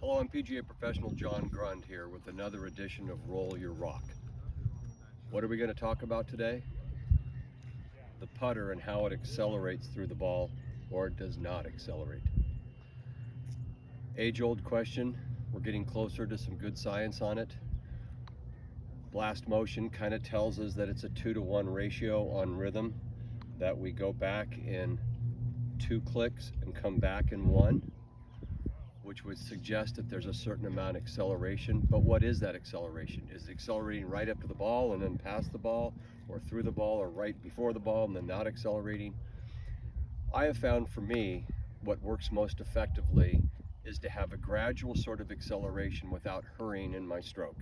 Hello, I'm PGA professional John Grund here with another edition of Roll Your Rock. What are we going to talk about today? The putter and how it accelerates through the ball or it does not accelerate. Age-old question. We're getting closer to some good science on it. Blast motion kind of tells us that it's a 2-to-1 ratio on rhythm, that we go back in 2 clicks and come back in 1, which would suggest that there's a certain amount of acceleration. But what is that acceleration? Is it accelerating right up to the ball and then past the ball, or through the ball, or right before the ball and then not accelerating? I have found for me, what works most effectively is to have a gradual sort of acceleration without hurrying in my stroke.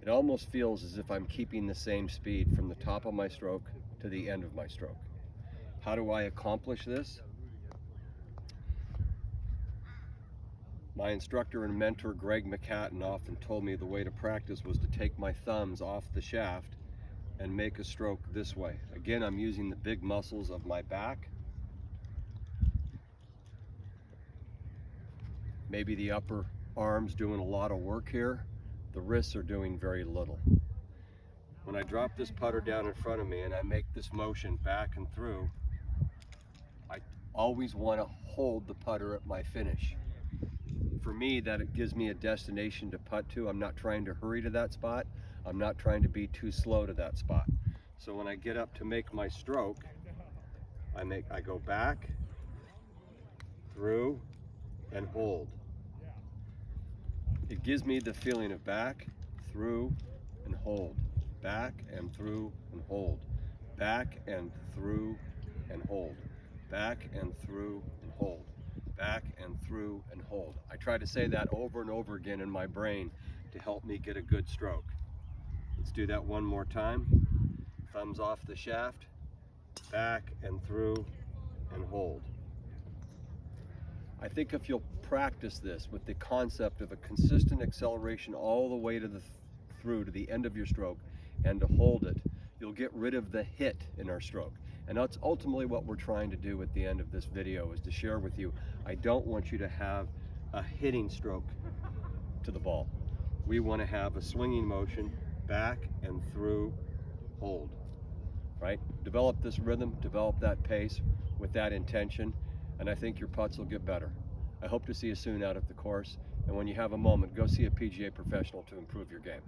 It almost feels as if I'm keeping the same speed from the top of my stroke to the end of my stroke. How do I accomplish this? My instructor and mentor, Greg McCatton, often told me the way to practice was to take my thumbs off the shaft and make a stroke this way. Again, I'm using the big muscles of my back. Maybe the upper arm's doing a lot of work here. The wrists are doing very little. When I drop this putter down in front of me and I make this motion back and through, I always want to hold the putter at my finish. For me, that it gives me a destination to putt to. I'm not trying to hurry to that spot. I'm not trying to be too slow to that spot. So when I get up to make my stroke, I go back, through, and hold. It gives me the feeling of back, through, and hold. Back and through and hold. Back and through and hold. Back and through and hold. Back and through and hold. I try to say that over and over again in my brain to help me get a good stroke. Let's do that one more time. Thumbs off the shaft, back and through and hold. I think if you'll practice this with the concept of a consistent acceleration all the way to through to the end of your stroke and to hold it, you'll get rid of the hit in our stroke. And that's ultimately what we're trying to do at the end of this video, is to share with you, I don't want you to have a hitting stroke to the ball. We want to have a swinging motion, back and through, hold, right? Develop this rhythm, develop that pace with that intention, and I think your putts will get better. I hope to see you soon out at the course, and when you have a moment, go see a PGA professional to improve your game.